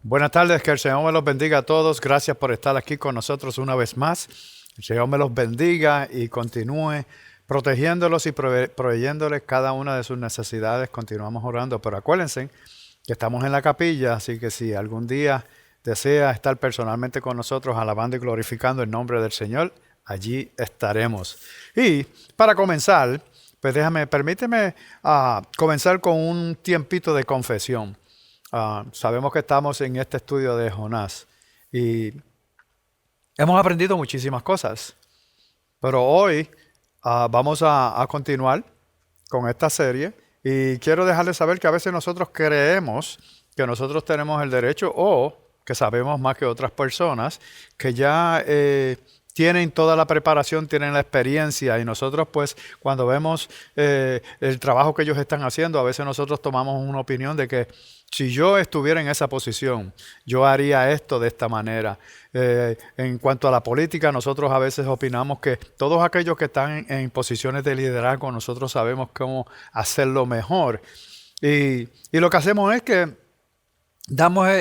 Buenas tardes, que el Señor me los bendiga a todos. Gracias por estar aquí con nosotros una vez más. El Señor me los bendiga y continúe protegiéndolos y proveyéndoles cada una de sus necesidades. Continuamos orando, pero acuérdense que estamos en la capilla, así que si algún día desea estar personalmente con nosotros alabando y glorificando el nombre del Señor, allí estaremos. Y para comenzar, pues permíteme comenzar con un tiempito de confesión. Sabemos que estamos en este estudio de Jonás y hemos aprendido muchísimas cosas, pero hoy vamos a continuar con esta serie y quiero dejarles saber que a veces nosotros creemos que nosotros tenemos el derecho o que sabemos más que otras personas que ya tienen toda la preparación, tienen la experiencia y nosotros pues cuando vemos el trabajo que ellos están haciendo, a veces nosotros tomamos una opinión de que si yo estuviera en esa posición, yo haría esto de esta manera. En cuanto a la política, nosotros a veces opinamos que todos aquellos que están en posiciones de liderazgo, nosotros sabemos cómo hacerlo mejor. Y lo que hacemos es que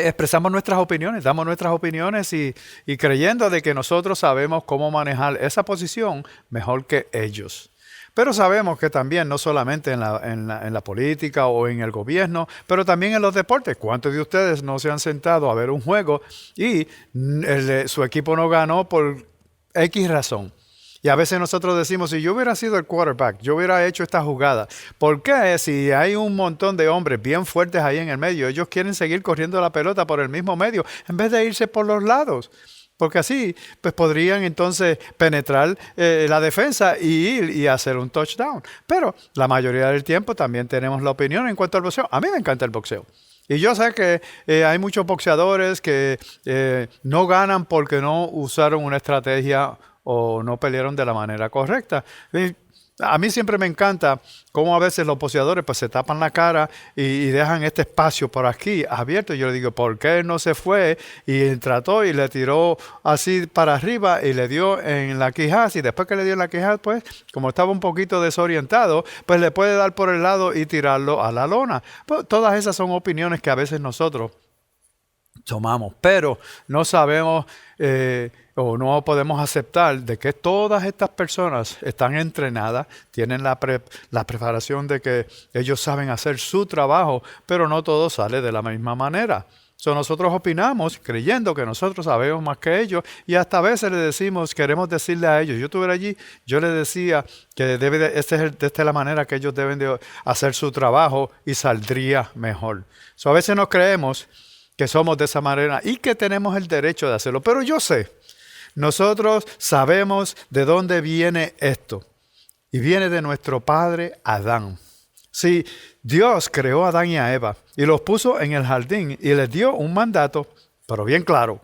expresamos nuestras opiniones, damos nuestras opiniones y creyendo de que nosotros sabemos cómo manejar esa posición mejor que ellos. Pero sabemos que también, no solamente en la política o en el gobierno, pero también en los deportes. ¿Cuántos de ustedes no se han sentado a ver un juego y su equipo no ganó por X razón? Y a veces nosotros decimos, si yo hubiera sido el quarterback, yo hubiera hecho esta jugada. ¿Por qué? Si hay un montón de hombres bien fuertes ahí en el medio, ellos quieren seguir corriendo la pelota por el mismo medio en vez de irse por los lados. Porque así pues podrían entonces penetrar la defensa y ir y hacer un touchdown. Pero la mayoría del tiempo también tenemos la opinión en cuanto al boxeo. A mí me encanta el boxeo. Y yo sé que hay muchos boxeadores que no ganan porque no usaron una estrategia o no pelearon de la manera correcta. A mí siempre me encanta cómo a veces los boxeadores pues se tapan la cara y dejan este espacio por aquí abierto. Y yo le digo, ¿por qué él no se fue y trató y le tiró así para arriba y le dio en la quijada? Y después que le dio en la quijada, pues como estaba un poquito desorientado, pues le puede dar por el lado y tirarlo a la lona. Pues, todas esas son opiniones que a veces nosotros tomamos, pero no sabemos o no podemos aceptar de que todas estas personas están entrenadas, tienen la preparación de que ellos saben hacer su trabajo, pero no todo sale de la misma manera. Nosotros opinamos creyendo que nosotros sabemos más que ellos y hasta a veces le decimos, queremos decirle a ellos, yo estuviera allí, yo les decía que esta es la manera que ellos deben de hacer su trabajo y saldría mejor. A veces nos creemos que somos de esa manera y que tenemos el derecho de hacerlo. Pero yo sé, nosotros sabemos de dónde viene esto. Y viene de nuestro padre Adán. Sí, Dios creó a Adán y a Eva y los puso en el jardín y les dio un mandato, pero bien claro.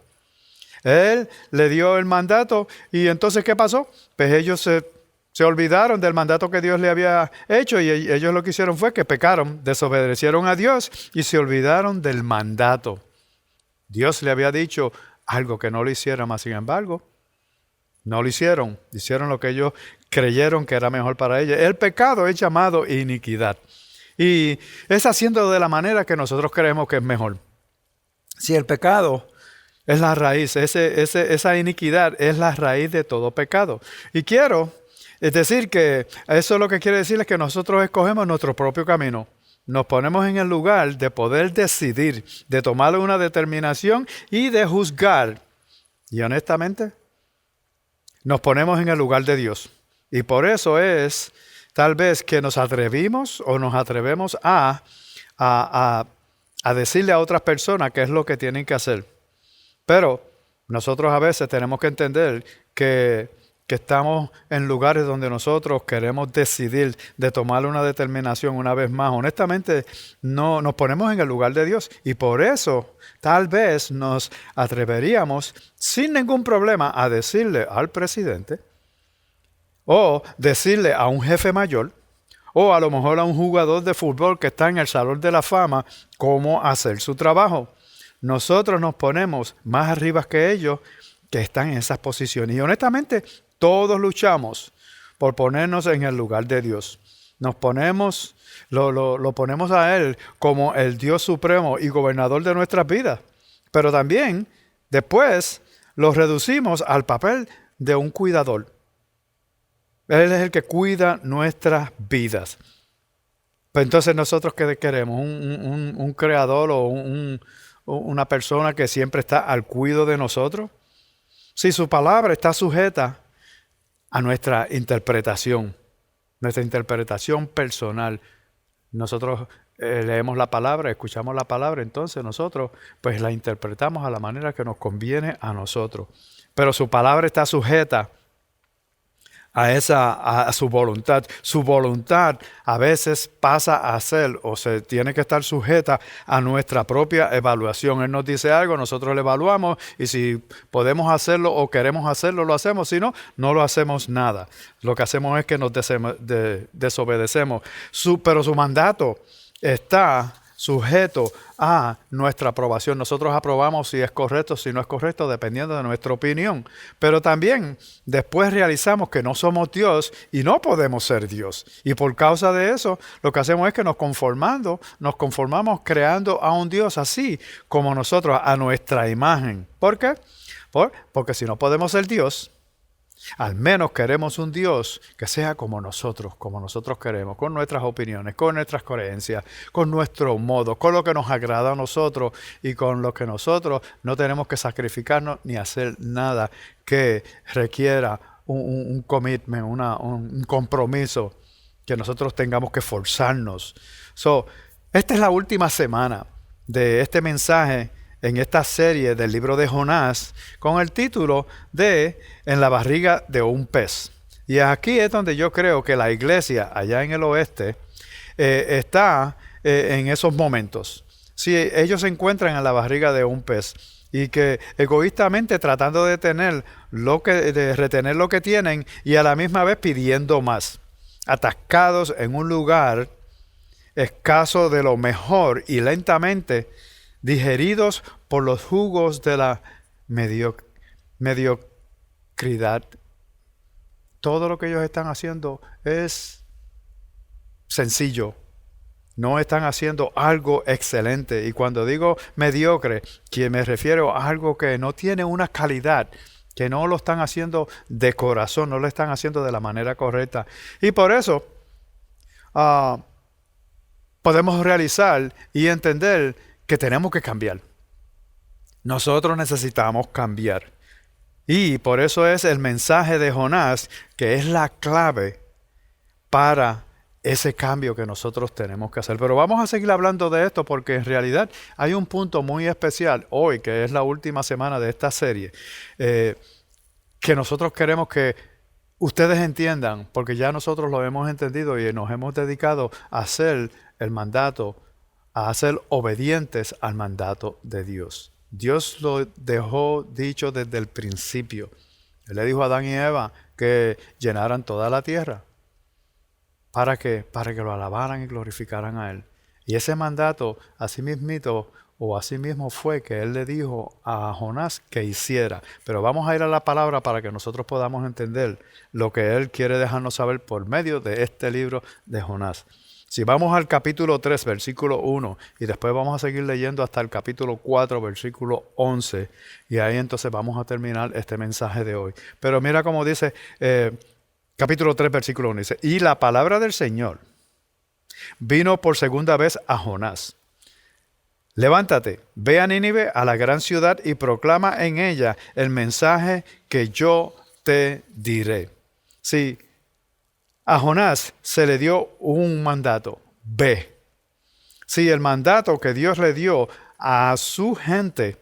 Él le dio el mandato y entonces ¿qué pasó? Pues ellos se olvidaron del mandato que Dios le había hecho y ellos lo que hicieron fue que pecaron, desobedecieron a Dios y se olvidaron del mandato. Dios le había dicho algo que no lo hiciera, más sin embargo, no lo hicieron. Hicieron lo que ellos creyeron que era mejor para ellos. El pecado es llamado iniquidad y es haciendo de la manera que nosotros creemos que es mejor. Si el pecado es la raíz, esa iniquidad es la raíz de todo pecado. Y es decir que eso lo que quiere decir es que nosotros escogemos nuestro propio camino. Nos ponemos en el lugar de poder decidir, de tomar una determinación y de juzgar. Y honestamente, nos ponemos en el lugar de Dios. Y por eso es tal vez que nos atrevimos o nos atrevemos a decirle a otras personas qué es lo que tienen que hacer. Pero nosotros a veces tenemos que entender que estamos en lugares donde nosotros queremos decidir de tomar una determinación una vez más. Honestamente, no nos ponemos en el lugar de Dios y por eso tal vez nos atreveríamos sin ningún problema a decirle al presidente o decirle a un jefe mayor o a lo mejor a un jugador de fútbol que está en el Salón de la Fama cómo hacer su trabajo. Nosotros nos ponemos más arriba que ellos que están en esas posiciones y honestamente todos luchamos por ponernos en el lugar de Dios. Lo ponemos a Él como el Dios supremo y gobernador de nuestras vidas. Pero también después lo reducimos al papel de un cuidador. Él es el que cuida nuestras vidas. Pues entonces nosotros, ¿qué queremos? ¿Un creador o una persona que siempre está al cuidado de nosotros? Si su palabra está sujeta a nuestra interpretación personal. Nosotros leemos la palabra, escuchamos la palabra, entonces nosotros pues la interpretamos a la manera que nos conviene a nosotros. Pero su palabra está sujeta a su voluntad. Su voluntad a veces pasa a ser o se tiene que estar sujeta a nuestra propia evaluación. Él nos dice algo, nosotros lo evaluamos y si podemos hacerlo o queremos hacerlo, lo hacemos. Si no, no lo hacemos nada. Lo que hacemos es que nos desobedecemos. Pero su mandato está sujeto a nuestra aprobación. Nosotros aprobamos si es correcto, si no es correcto, dependiendo de nuestra opinión. Pero también después realizamos que no somos Dios y no podemos ser Dios. Y por causa de eso, lo que hacemos es que nos conformamos creando a un Dios así como nosotros, a nuestra imagen. ¿Por qué? Porque si no podemos ser Dios, al menos queremos un Dios que sea como nosotros queremos, con nuestras opiniones, con nuestras creencias, con nuestro modo, con lo que nos agrada a nosotros y con lo que nosotros no tenemos que sacrificarnos ni hacer nada que requiera un commitment, un compromiso que nosotros tengamos que forzarnos. Esta es la última semana de este mensaje en esta serie del libro de Jonás con el título de En la barriga de un pez. Y aquí es donde yo creo que la iglesia allá en el oeste está en esos momentos. Si ellos se encuentran en la barriga de un pez y que egoístamente tratando de retener lo que tienen y a la misma vez pidiendo más, atascados en un lugar escaso de lo mejor y lentamente digeridos por los jugos de la mediocridad. Todo lo que ellos están haciendo es sencillo. No están haciendo algo excelente. Y cuando digo mediocre, que me refiero a algo que no tiene una calidad, que no lo están haciendo de corazón, no lo están haciendo de la manera correcta. Y por eso podemos realizar y entender que tenemos que cambiar. Nosotros necesitamos cambiar. Y por eso es el mensaje de Jonás, que es la clave para ese cambio que nosotros tenemos que hacer. Pero vamos a seguir hablando de esto porque en realidad hay un punto muy especial hoy, que es la última semana de esta serie, que nosotros queremos que ustedes entiendan, porque ya nosotros lo hemos entendido y nos hemos dedicado a hacer el mandato, a ser obedientes al mandato de Dios. Dios lo dejó dicho desde el principio. Él le dijo a Adán y Eva que llenaran toda la tierra. ¿Para qué? Para que lo alabaran y glorificaran a Él. Y ese mandato, así mismo fue que Él le dijo a Jonás que hiciera. Pero vamos a ir a la palabra para que nosotros podamos entender lo que Él quiere dejarnos saber por medio de este libro de Jonás. Si vamos al capítulo 3, versículo 1, y después vamos a seguir leyendo hasta el capítulo 4, versículo 11, y ahí entonces vamos a terminar este mensaje de hoy. Pero mira cómo dice, capítulo 3, versículo 1, dice, y la palabra del Señor vino por segunda vez a Jonás. Levántate, ve a Nínive, a la gran ciudad, y proclama en ella el mensaje que yo te diré. Sí. A Jonás se le dio un mandato, ve. Sí, el mandato que Dios le dio a su gente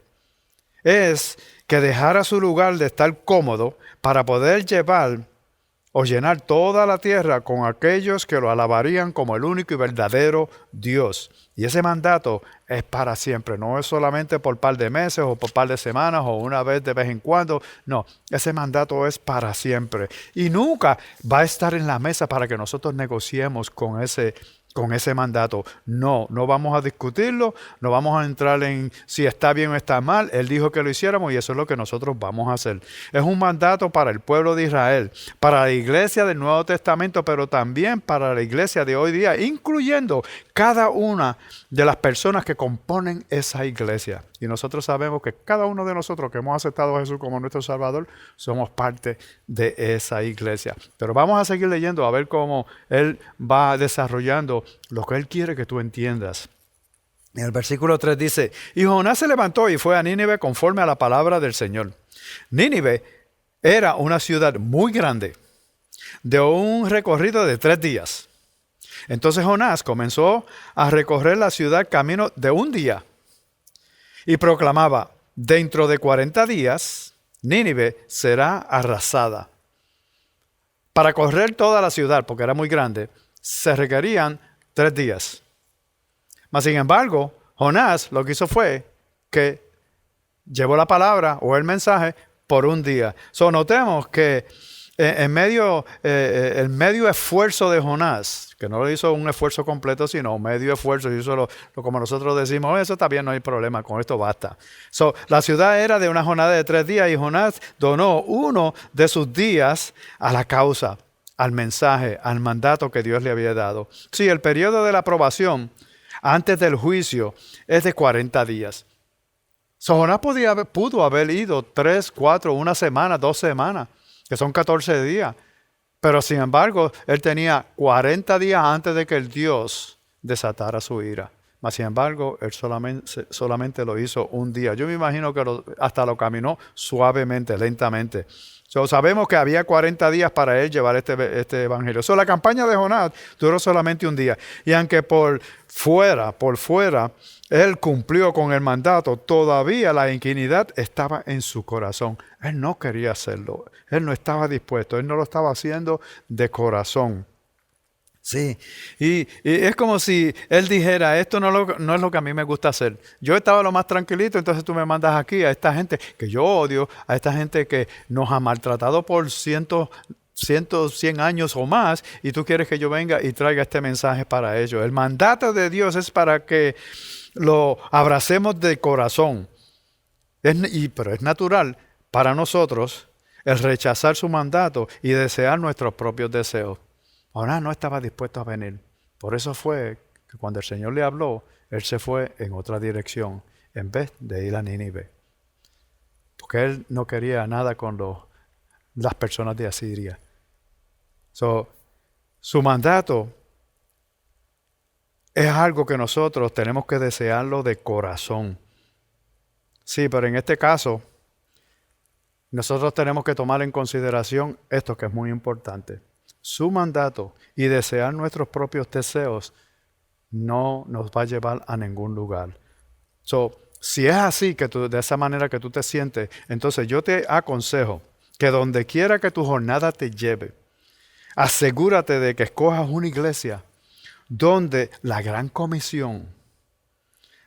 es que dejara su lugar de estar cómodo para poder llevar o llenar toda la tierra con aquellos que lo alabarían como el único y verdadero Dios. Y ese mandato es para siempre, no es solamente por par de meses o por par de semanas o una vez de vez en cuando. No, ese mandato es para siempre. Y nunca va a estar en la mesa para que nosotros negociemos con ese con ese mandato. No vamos a discutirlo, no vamos a entrar en si está bien o está mal. Él dijo que lo hiciéramos y eso es lo que nosotros vamos a hacer. Es un mandato para el pueblo de Israel, para la iglesia del Nuevo Testamento, pero también para la iglesia de hoy día, incluyendo cada una de las personas que componen esa iglesia. Y nosotros sabemos que cada uno de nosotros que hemos aceptado a Jesús como nuestro Salvador, somos parte de esa iglesia. Pero vamos a seguir leyendo a ver cómo Él va desarrollando lo que Él quiere que tú entiendas. En el versículo 3 dice, y Jonás se levantó y fue a Nínive conforme a la palabra del Señor. Nínive era una ciudad muy grande, de un recorrido de 3 días. Entonces Jonás comenzó a recorrer la ciudad camino de un día y proclamaba, dentro de 40 días, Nínive será arrasada. Para correr toda la ciudad, porque era muy grande, se requerían 3 días. Mas sin embargo, Jonás lo que hizo fue que llevó la palabra o el mensaje por un día. Notemos que el medio esfuerzo de Jonás, que no lo hizo un esfuerzo completo, sino un medio esfuerzo, hizo lo como nosotros decimos, eso está bien, no hay problema, con esto basta. La ciudad era de una jornada de 3 días y Jonás donó uno de sus días a la causa, al mensaje, al mandato que Dios le había dado. Sí, el periodo de la aprobación antes del juicio es de 40 días. Jonás pudo haber ido 3, 4, 1 semana, 2 semanas, que son 14 días. Pero sin embargo, él tenía 40 días antes de que el Dios desatara su ira. Mas sin embargo, él solamente lo hizo un día. Yo me imagino que hasta lo caminó suavemente, lentamente. Sabemos que había 40 días para él llevar este evangelio. La campaña de Jonás duró solamente un día. Y aunque por fuera, él cumplió con el mandato, todavía la inquinidad estaba en su corazón. Él no quería hacerlo. Él no estaba dispuesto. Él no lo estaba haciendo de corazón. Sí, y es como si él dijera, esto no es lo que a mí me gusta hacer. Yo estaba lo más tranquilito, entonces tú me mandas aquí a esta gente que yo odio, a esta gente que nos ha maltratado por 100 años o más, y tú quieres que yo venga y traiga este mensaje para ellos. El mandato de Dios es para que lo abracemos de corazón. Pero es natural para nosotros el rechazar su mandato y desear nuestros propios deseos. Jonás no estaba dispuesto a venir. Por eso fue que cuando el Señor le habló, él se fue en otra dirección en vez de ir a Nínive. Porque él no quería nada con las personas de Asiria. Su mandato es algo que nosotros tenemos que desearlo de corazón. Sí, pero en este caso, nosotros tenemos que tomar en consideración esto que es muy importante. Su mandato y desear nuestros propios deseos no nos va a llevar a ningún lugar. Si es así, de esa manera que tú te sientes, entonces yo te aconsejo que donde quiera que tu jornada te lleve, asegúrate de que escojas una iglesia donde la gran comisión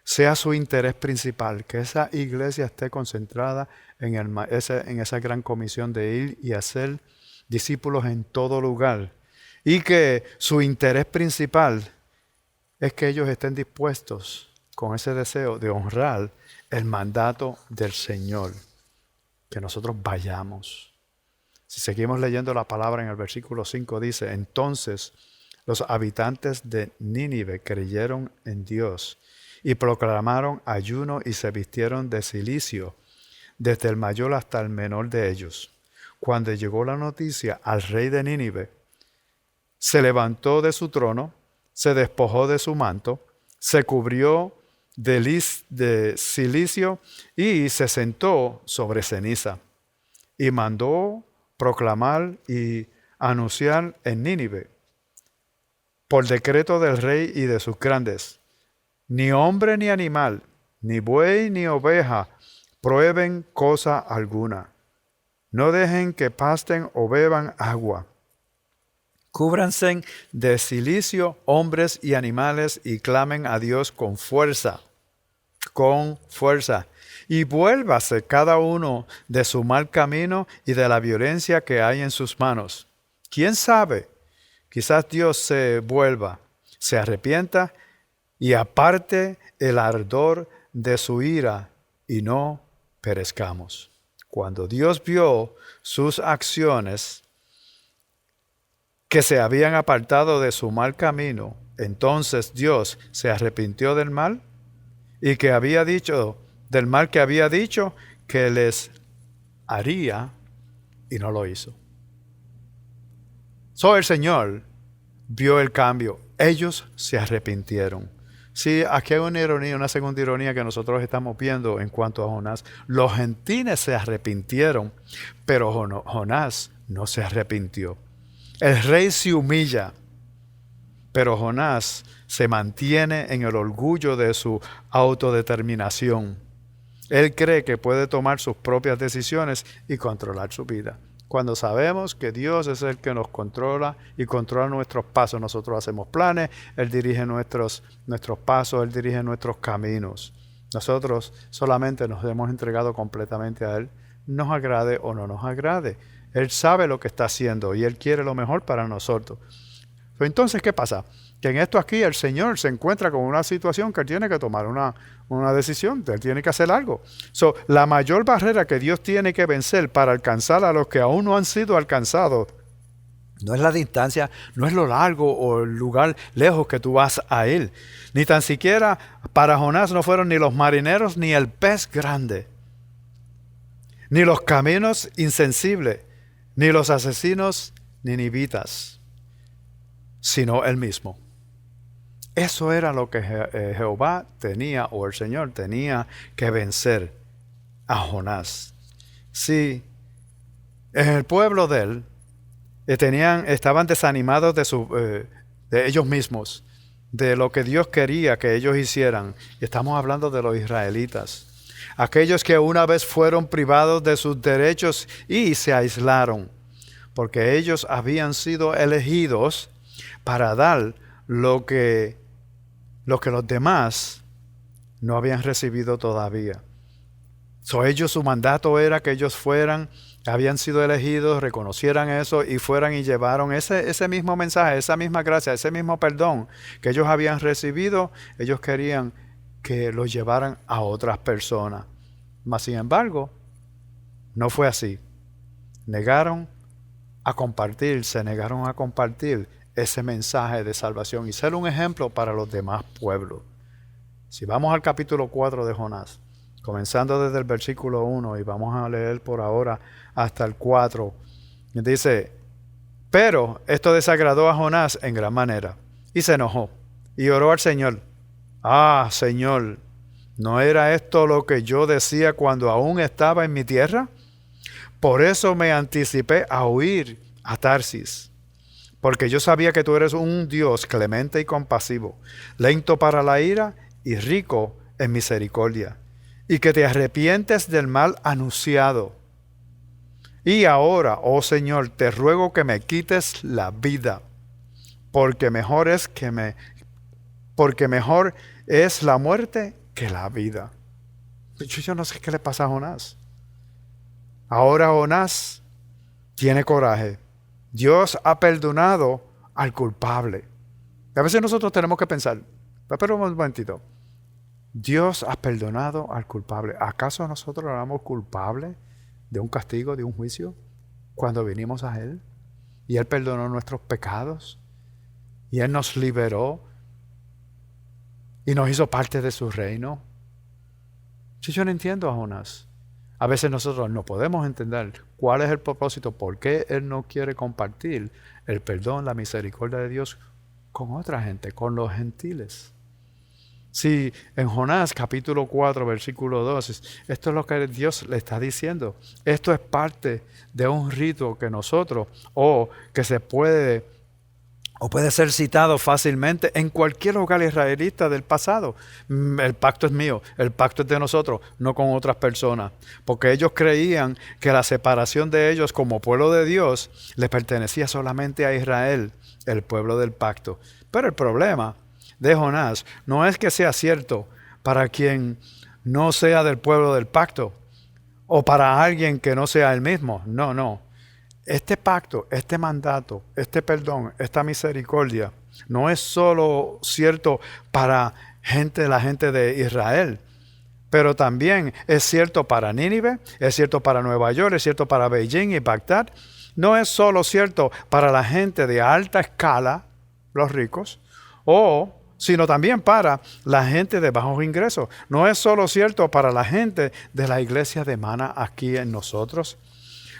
sea su interés principal, que esa iglesia esté concentrada en esa gran comisión de ir y hacer discípulos en todo lugar, y que su interés principal es que ellos estén dispuestos con ese deseo de honrar el mandato del Señor, que nosotros vayamos. Si seguimos leyendo la palabra en el versículo 5 dice, entonces los habitantes de Nínive creyeron en Dios y proclamaron ayuno y se vistieron de cilicio, desde el mayor hasta el menor de ellos. Cuando llegó la noticia al rey de Nínive, se levantó de su trono, se despojó de su manto, se cubrió de cilicio y se sentó sobre ceniza. Y mandó proclamar y anunciar en Nínive, por decreto del rey y de sus grandes, ni hombre ni animal, ni buey ni oveja, prueben cosa alguna. No dejen que pasten o beban agua. Cúbranse de cilicio hombres y animales y clamen a Dios con fuerza. Y vuélvase cada uno de su mal camino y de la violencia que hay en sus manos. ¿Quién sabe? Quizás Dios se se arrepienta y aparte el ardor de su ira y no perezcamos. Cuando Dios vio sus acciones que se habían apartado de su mal camino, entonces Dios se arrepintió del mal y que había dicho, del mal que había dicho que les haría y no lo hizo. El Señor vio el cambio. Ellos se arrepintieron. Sí, aquí hay una ironía, una segunda ironía que nosotros estamos viendo en cuanto a Jonás. Los gentiles se arrepintieron, pero Jonás no se arrepintió. El rey se humilla, pero Jonás se mantiene en el orgullo de su autodeterminación. Él cree que puede tomar sus propias decisiones y controlar su vida. Cuando sabemos que Dios es el que nos controla y controla nuestros pasos, nosotros hacemos planes, Él dirige nuestros pasos, Él dirige nuestros caminos. Nosotros solamente nos hemos entregado completamente a Él, nos agrade o no nos agrade. Él sabe lo que está haciendo y Él quiere lo mejor para nosotros. Entonces, ¿qué pasa? Que en esto aquí el Señor se encuentra con una situación que Él tiene que tomar una decisión, Él tiene que hacer algo. La mayor barrera que Dios tiene que vencer para alcanzar a los que aún no han sido alcanzados, no es la distancia, no es lo largo o el lugar lejos que tú vas a Él. Ni tan siquiera para Jonás no fueron ni los marineros ni el pez grande, ni los caminos insensibles, ni los asesinos ninivitas, sino Él mismo. Eso era lo que Jehová tenía, o el Señor tenía que vencer a Jonás. Sí, en el pueblo de él estaban desanimados de ellos mismos, de lo que Dios quería que ellos hicieran. Y estamos hablando de los israelitas, aquellos que una vez fueron privados de sus derechos y se aislaron, porque ellos habían sido elegidos para dar lo que los demás no habían recibido todavía. Ellos, su mandato era que ellos habían sido elegidos, reconocieran eso y fueran y llevaron ese mismo mensaje, esa misma gracia, ese mismo perdón que ellos habían recibido. Ellos querían que lo llevaran a otras personas. Mas, sin embargo, no fue así. Se negaron a compartir ese mensaje de salvación y ser un ejemplo para los demás pueblos. Si vamos al capítulo 4 de Jonás, comenzando desde el versículo 1 y vamos a leer por ahora hasta el 4, dice: pero esto desagradó a Jonás en gran manera y se enojó y oró al Señor. Señor, ¿no era esto lo que yo decía cuando aún estaba en mi tierra? Por eso me anticipé a huir a Tarsis, porque yo sabía que tú eres un Dios clemente y compasivo, lento para la ira y rico en misericordia, y que te arrepientes del mal anunciado. Y ahora, oh Señor, te ruego que me quites la vida, porque mejor es la muerte que la vida. Yo no sé qué le pasa a Jonás. Ahora Jonás tiene coraje. Dios ha perdonado al culpable. A veces nosotros tenemos que pensar, pero un momentito, Dios ha perdonado al culpable. ¿Acaso nosotros lo éramos culpables de un castigo, de un juicio, cuando vinimos a Él? Y Él perdonó nuestros pecados. Y Él nos liberó. Y nos hizo parte de su reino. Yo no entiendo a Jonás. A veces nosotros no podemos entender cuál es el propósito, por qué Él no quiere compartir el perdón, la misericordia de Dios con otra gente, con los gentiles. Si en Jonás capítulo 4 versículo 2, esto es lo que Dios le está diciendo. Esto es parte de un rito que nosotros, puede ser citado fácilmente en cualquier hogar israelita del pasado. El pacto es mío, el pacto es de nosotros, no con otras personas. Porque ellos creían que la separación de ellos como pueblo de Dios les pertenecía solamente a Israel, el pueblo del pacto. Pero el problema de Jonás no es que sea cierto para quien no sea del pueblo del pacto o para alguien que no sea él mismo. No. Este pacto, este mandato, este perdón, esta misericordia No es solo cierto para la gente de Israel, pero también es cierto para Nínive, es cierto para Nueva York, es cierto para Beijing y Bagdad. No es solo cierto para la gente de alta escala, los ricos, sino también para la gente de bajos ingresos. No es solo cierto para la gente de la iglesia de Mana aquí en nosotros,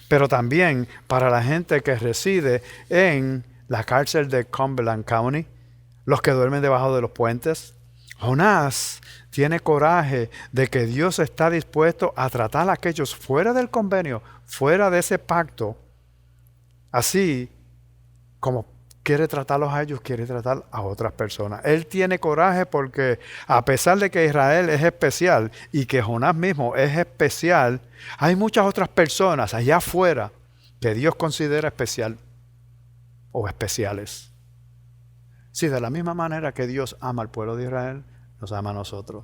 pero también para la gente que reside en la cárcel de Cumberland County, los que duermen debajo de los puentes. Jonás tiene coraje de que Dios está dispuesto a tratar a aquellos fuera del convenio, fuera de ese pacto, así como quiere tratarlos a ellos, quiere tratar a otras personas. Él tiene coraje porque a pesar de que Israel es especial y que Jonás mismo es especial, hay muchas otras personas allá afuera que Dios considera especial o especiales. Sí, de la misma manera que Dios ama al pueblo de Israel, nos ama a nosotros.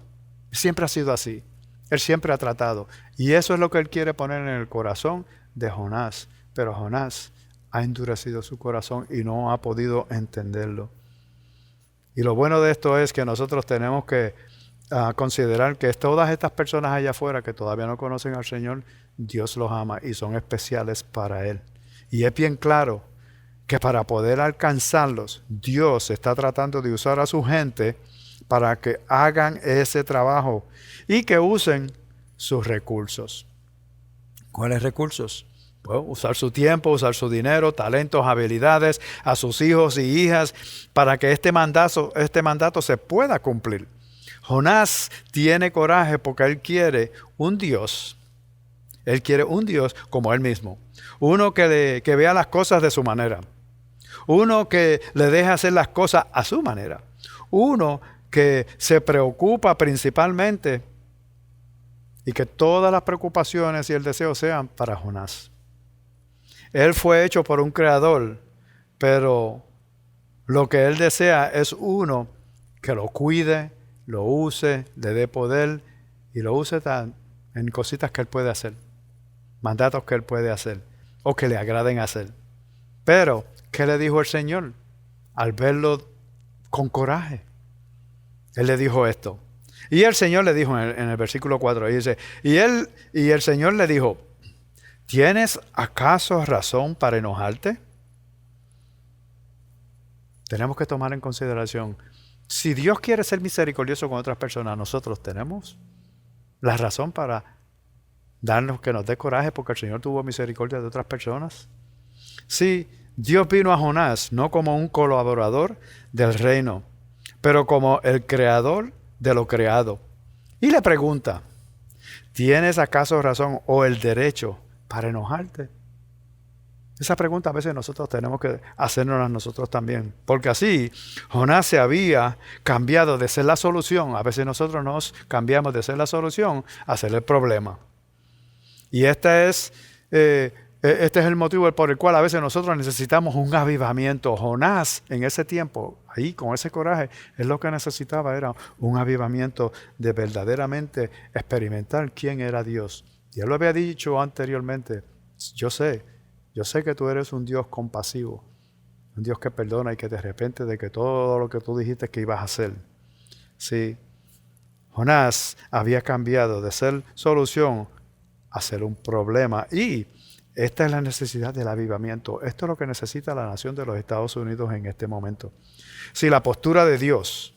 Siempre ha sido así. Él siempre ha tratado. Y eso es lo que Él quiere poner en el corazón de Jonás. Pero Jonás ha endurecido su corazón y no ha podido entenderlo. Y lo bueno de esto es que nosotros tenemos que considerar que todas estas personas allá afuera que todavía no conocen al Señor, Dios los ama y son especiales para Él. Y es bien claro que para poder alcanzarlos, Dios está tratando de usar a su gente para que hagan ese trabajo y que usen sus recursos. ¿Cuáles recursos? Pues usar su tiempo, usar su dinero, talentos, habilidades, a sus hijos y hijas para que este mandato se pueda cumplir. Jonás tiene coraje porque él quiere un Dios. Él quiere un Dios como él mismo. Uno que vea las cosas de su manera. Uno que le deje hacer las cosas a su manera. Uno que se preocupa principalmente y que todas las preocupaciones y el deseo sean para Jonás. Él fue hecho por un creador, pero lo que él desea es uno que lo cuide, lo use, le dé poder y lo use en cositas que él puede hacer, mandatos que él puede hacer o que le agraden hacer. Pero, ¿qué le dijo el Señor al verlo con coraje? Él le dijo esto. Y el Señor le dijo en el versículo 4, dice, y el Señor le dijo, ¿tienes acaso razón para enojarte? Tenemos que tomar en consideración, si Dios quiere ser misericordioso con otras personas, nosotros tenemos la razón para darnos que nos dé coraje porque el Señor tuvo misericordia de otras personas. Sí, Dios vino a Jonás no como un colaborador del reino, pero como el creador de lo creado. Y le pregunta, ¿tienes acaso razón o el derecho para enojarte? Esa pregunta a veces nosotros tenemos que hacernos a nosotros también. Porque así Jonás se había cambiado de ser la solución. A veces nosotros nos cambiamos de ser la solución a ser el problema. Y este es el motivo por el cual a veces nosotros necesitamos un avivamiento. Jonás en ese tiempo, ahí con ese coraje, es lo que necesitaba, era un avivamiento de verdaderamente experimentar quién era Dios. Y él lo había dicho anteriormente, yo sé que tú eres un Dios compasivo, un Dios que perdona y que te arrepiente de que todo lo que tú dijiste que ibas a hacer. Sí, Jonás había cambiado de ser solución a ser un problema. Y esta es la necesidad del avivamiento. Esto es lo que necesita la nación de los Estados Unidos en este momento. Si la postura de Dios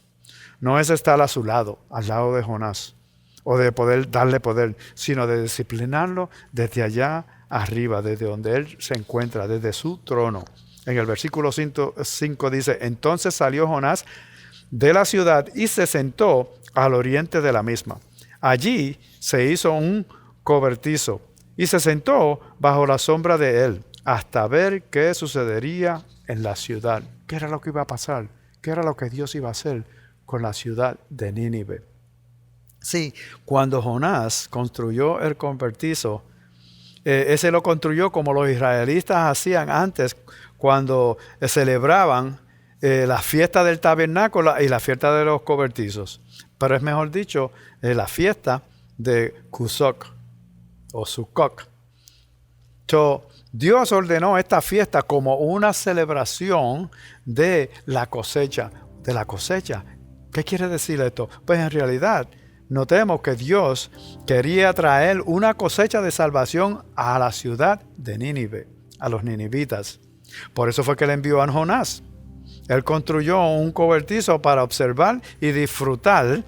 no es estar a su lado, al lado de Jonás, o de poder darle poder, sino de disciplinarlo desde allá arriba, desde donde él se encuentra, desde su trono. En el versículo 5 dice, entonces salió Jonás de la ciudad y se sentó al oriente de la misma. Allí se hizo un cobertizo y se sentó bajo la sombra de él hasta ver qué sucedería en la ciudad. ¿Qué era lo que iba a pasar? ¿Qué era lo que Dios iba a hacer con la ciudad de Nínive? Sí, cuando Jonás construyó el cobertizo, ese lo construyó como los israelitas hacían antes cuando celebraban la fiesta del tabernáculo y la fiesta de los cobertizos. Pero es mejor dicho, la fiesta de Sukkot o Sukkot. Dios ordenó esta fiesta como una celebración de la cosecha. ¿De la cosecha? ¿Qué quiere decir esto? Pues en realidad, notemos que Dios quería traer una cosecha de salvación a la ciudad de Nínive, a los ninivitas. Por eso fue que le envió a Jonás. Él construyó un cobertizo para observar y disfrutar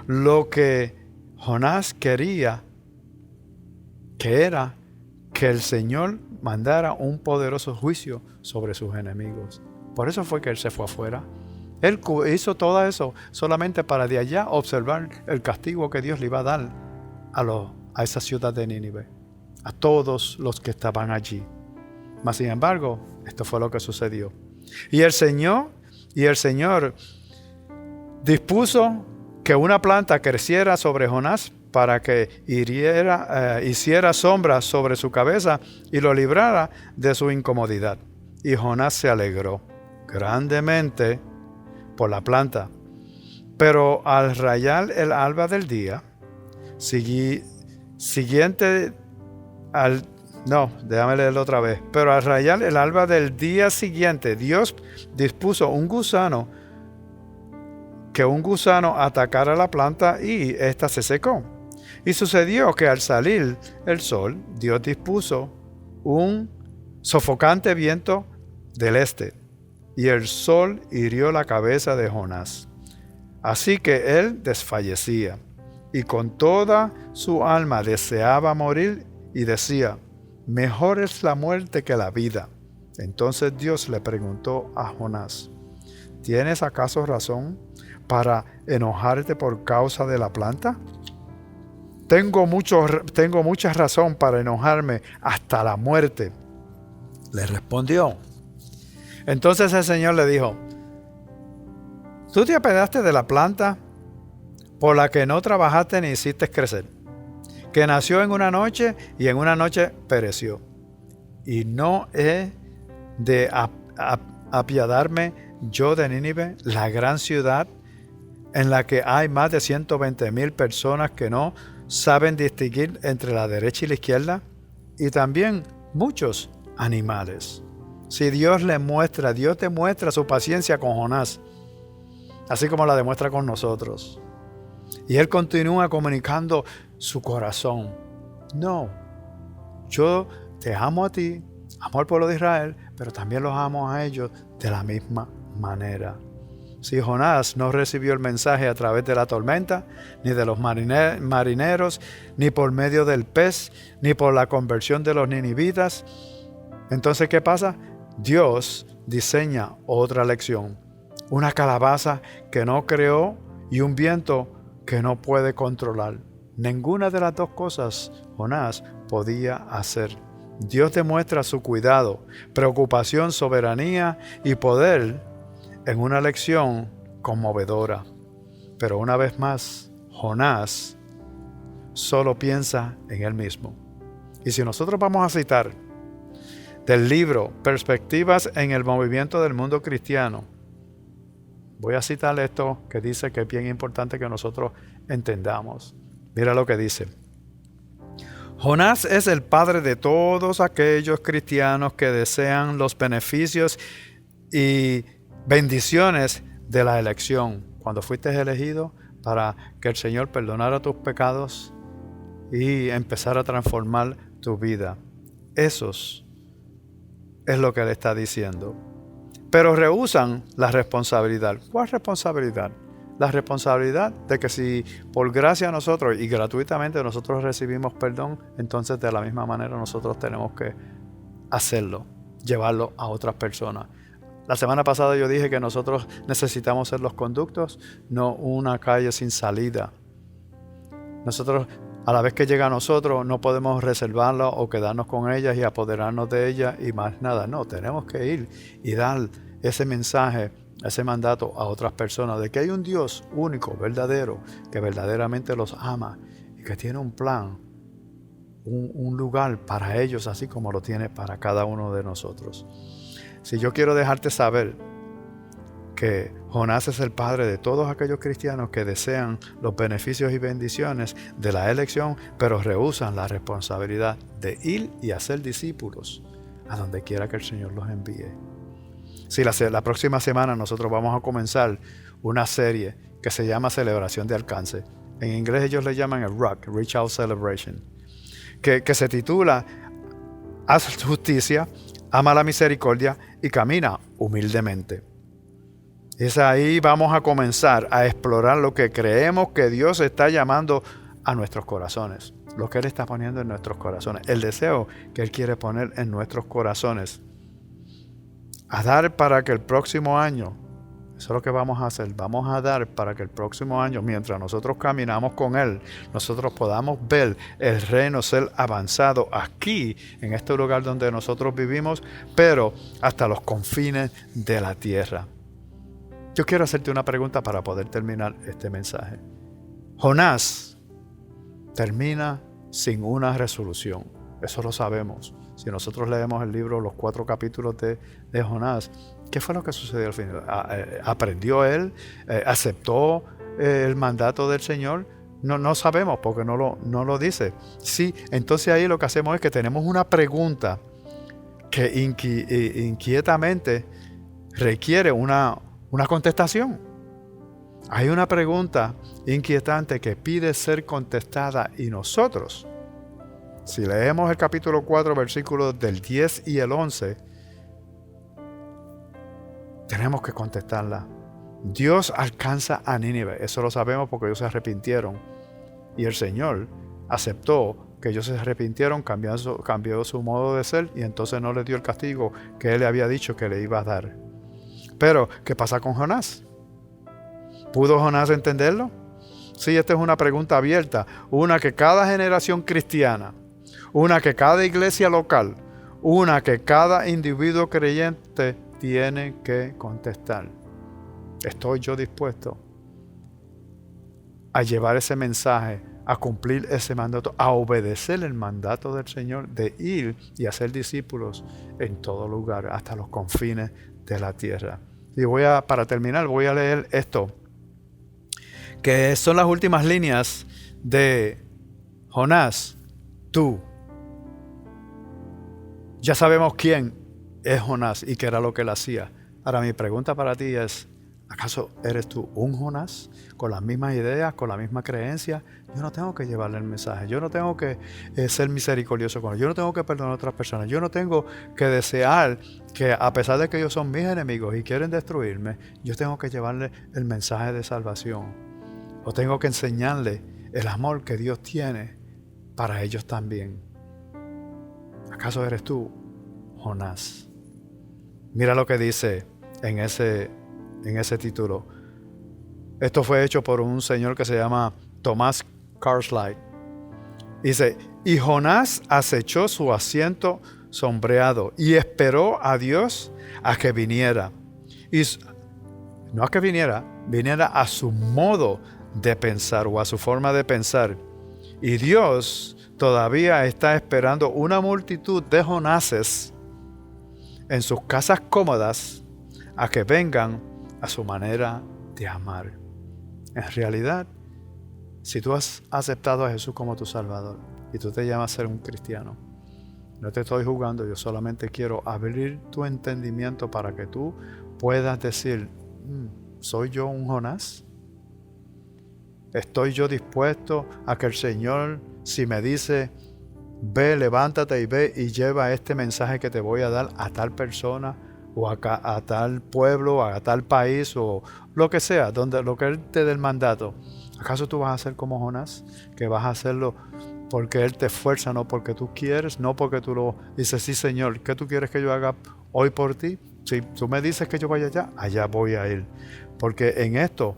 lo que Jonás quería, que era que el Señor mandara un poderoso juicio sobre sus enemigos. Por eso fue que él se fue afuera. Él hizo todo eso solamente para de allá observar el castigo que Dios le iba a dar a esa ciudad de Nínive, a todos los que estaban allí. Mas sin embargo, esto fue lo que sucedió. Y el Señor dispuso que una planta creciera sobre Jonás para que hiciera sombra sobre su cabeza y lo librara de su incomodidad. Y Jonás se alegró grandemente por la planta. Pero al rayar el alba del día déjame leerlo otra vez. Pero al rayar el alba del día siguiente, Dios dispuso que un gusano atacara la planta y ésta se secó. Y sucedió que al salir el sol, Dios dispuso un sofocante viento del este, y el sol hirió la cabeza de Jonás. Así que él desfallecía, y con toda su alma deseaba morir, y decía: mejor es la muerte que la vida. Entonces Dios le preguntó a Jonás: ¿tienes acaso razón para enojarte por causa de la planta? Tengo mucha razón para enojarme hasta la muerte, le respondió. Entonces el Señor le dijo: ¿tú te apedaste de la planta por la que no trabajaste ni hiciste crecer, que nació en una noche y en una noche pereció? ¿Y no he de apiadarme yo de Nínive, la gran ciudad en la que hay más de 120,000 personas que no saben distinguir entre la derecha y la izquierda, y también muchos animales? Si Dios demuestra su paciencia con Jonás, así como la demuestra con nosotros. Y Él continúa comunicando su corazón. No, yo te amo a ti, amo al pueblo de Israel, pero también los amo a ellos de la misma manera. Si Jonás no recibió el mensaje a través de la tormenta, ni de los marineros, ni por medio del pez, ni por la conversión de los ninivitas, entonces ¿qué pasa? Dios diseña otra lección. Una calabaza que no creó y un viento que no puede controlar. Ninguna de las dos cosas Jonás podía hacer. Dios demuestra su cuidado, preocupación, soberanía y poder en una lección conmovedora. Pero una vez más, Jonás solo piensa en él mismo. Y si nosotros vamos a citar del libro Perspectivas en el Movimiento del Mundo Cristiano, voy a citar esto que dice que es bien importante que nosotros entendamos. Mira lo que dice. Jonás es el padre de todos aquellos cristianos que desean los beneficios y bendiciones de la elección. Cuando fuiste elegido para que el Señor perdonara tus pecados y empezara a transformar tu vida. Esos es lo que Él está diciendo. Pero rehúsan la responsabilidad. ¿Cuál responsabilidad? La responsabilidad de que si por gracia nosotros y gratuitamente nosotros recibimos perdón, entonces de la misma manera nosotros tenemos que hacerlo, llevarlo a otras personas. La semana pasada yo dije que nosotros necesitamos ser los conductos, no una calle sin salida. Nosotros, a la vez que llega a nosotros, no podemos reservarla o quedarnos con ellas y apoderarnos de ellas y más nada. No, tenemos que ir y dar ese mensaje, ese mandato a otras personas de que hay un Dios único, verdadero, que verdaderamente los ama y que tiene un plan, un lugar para ellos, así como lo tiene para cada uno de nosotros. Si yo quiero dejarte saber que Jonás es el padre de todos aquellos cristianos que desean los beneficios y bendiciones de la elección, pero rehúsan la responsabilidad de ir y hacer discípulos a donde quiera que el Señor los envíe. Sí, la próxima semana nosotros vamos a comenzar una serie que se llama Celebración de Alcance. En inglés ellos le llaman el ROC, Reach Out Celebration, que se titula Haz justicia, ama la misericordia y camina humildemente. Es ahí vamos a comenzar a explorar lo que creemos que Dios está llamando a nuestros corazones, lo que Él está poniendo en nuestros corazones, el deseo que Él quiere poner en nuestros corazones. A dar para que el próximo año, eso es lo que vamos a hacer, vamos a dar para que el próximo año, mientras nosotros caminamos con Él, nosotros podamos ver el reino ser avanzado aquí, en este lugar donde nosotros vivimos, pero hasta los confines de la tierra. Yo quiero hacerte una pregunta para poder terminar este mensaje. Jonás termina sin una resolución. Eso lo sabemos. Si nosotros leemos el libro, los 4 capítulos de Jonás, ¿qué fue lo que sucedió al final? ¿Aprendió él? ¿Aceptó el mandato del Señor? No sabemos porque no lo dice. Sí, entonces ahí lo que hacemos es que tenemos una pregunta que inquietamente requiere una contestación. Hay una pregunta inquietante que pide ser contestada y nosotros, si leemos el capítulo 4, versículos del 10 y el 11, tenemos que contestarla. Dios alcanza a Nínive, eso lo sabemos porque ellos se arrepintieron y el Señor aceptó que ellos se arrepintieron, cambió su modo de ser y entonces no les dio el castigo que Él le había dicho que le iba a dar. Pero, ¿qué pasa con Jonás? ¿Pudo Jonás entenderlo? Sí, esta es una pregunta abierta, una que cada generación cristiana, una que cada iglesia local, una que cada individuo creyente tiene que contestar. ¿Estoy yo dispuesto a llevar ese mensaje, a cumplir ese mandato, a obedecer el mandato del Señor de ir y hacer discípulos en todo lugar, hasta los confines de la tierra? Y para terminar, voy a leer esto, que son las últimas líneas de Jonás. Tú. Ya sabemos quién es Jonás y qué era lo que él hacía. Ahora mi pregunta para ti es, ¿acaso eres tú un Jonás con las mismas ideas, con la misma creencia? Yo no tengo que llevarle el mensaje, yo no tengo que ser misericordioso con él, yo no tengo que perdonar a otras personas, yo no tengo que desear que a pesar de que ellos son mis enemigos y quieren destruirme, yo tengo que llevarle el mensaje de salvación. O tengo que enseñarle el amor que Dios tiene para ellos también. ¿Acaso eres tú, Jonás? Mira lo que dice en ese título. Esto fue hecho por un señor que se llama Thomas Cartwright. Dice, y Jonás acechó su asiento sombreado y esperó a Dios a que viniera. Y no a que viniera a su modo de pensar o a su forma de pensar. Y Dios todavía está esperando una multitud de Jonases en sus casas cómodas a que vengan a su manera de amar. En realidad, si tú has aceptado a Jesús como tu Salvador y tú te llamas a ser un cristiano, no te estoy jugando, yo solamente quiero abrir tu entendimiento para que tú puedas decir, ¿soy yo un Jonás? ¿Estoy yo dispuesto a que el Señor, si me dice, ve, levántate y ve y lleva este mensaje que te voy a dar a tal persona o a tal pueblo, a tal país o lo que sea, lo que Él te dé el mandato? ¿Acaso tú vas a ser como Jonás? Que vas a hacerlo porque Él te fuerza, no porque tú quieres, no porque tú lo dices, sí Señor, ¿qué tú quieres que yo haga hoy por ti? Si tú me dices que yo vaya allá voy a ir. Porque en esto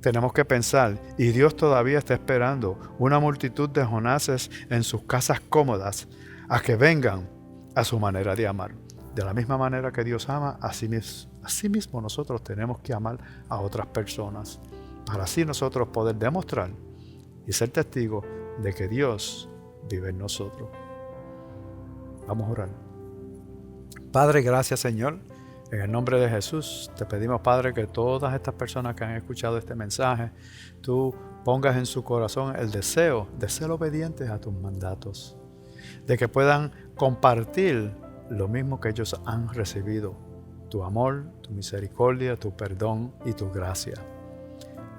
tenemos que pensar, y Dios todavía está esperando una multitud de Jonases en sus casas cómodas a que vengan a su manera de amar. De la misma manera que Dios ama, así mismo nosotros tenemos que amar a otras personas, para así nosotros poder demostrar y ser testigos de que Dios vive en nosotros. Vamos a orar. Padre, gracias Señor. En el nombre de Jesús te pedimos, Padre, que todas estas personas que han escuchado este mensaje, tú pongas en su corazón el deseo de ser obedientes a tus mandatos, de que puedan compartir lo mismo que ellos han recibido, tu amor, tu misericordia, tu perdón y tu gracia.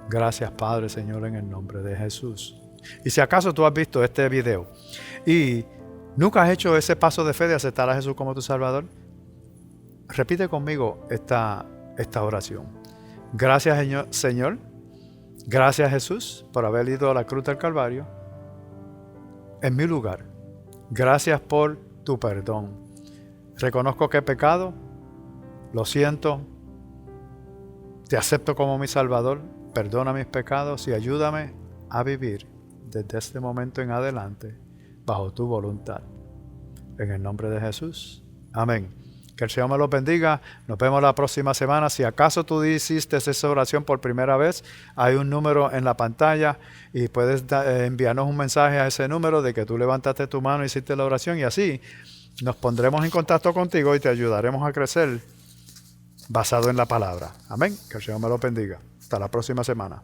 Gracias, Padre, Señor, en el nombre de Jesús. Y si acaso tú has visto este video y nunca has hecho ese paso de fe de aceptar a Jesús como tu Salvador, repite conmigo esta oración. Gracias, Señor. Gracias, Jesús, por haber ido a la cruz del Calvario en mi lugar. Gracias por tu perdón. Reconozco que he pecado. Lo siento. Te acepto como mi Salvador. Perdona mis pecados y ayúdame a vivir desde este momento en adelante bajo tu voluntad. En el nombre de Jesús. Amén. Que el Señor me los bendiga. Nos vemos la próxima semana. Si acaso tú hiciste esa oración por primera vez, hay un número en la pantalla y puedes enviarnos un mensaje a ese número de que tú levantaste tu mano y hiciste la oración, y así nos pondremos en contacto contigo y te ayudaremos a crecer basado en la palabra. Amén. Que el Señor me los bendiga. Hasta la próxima semana.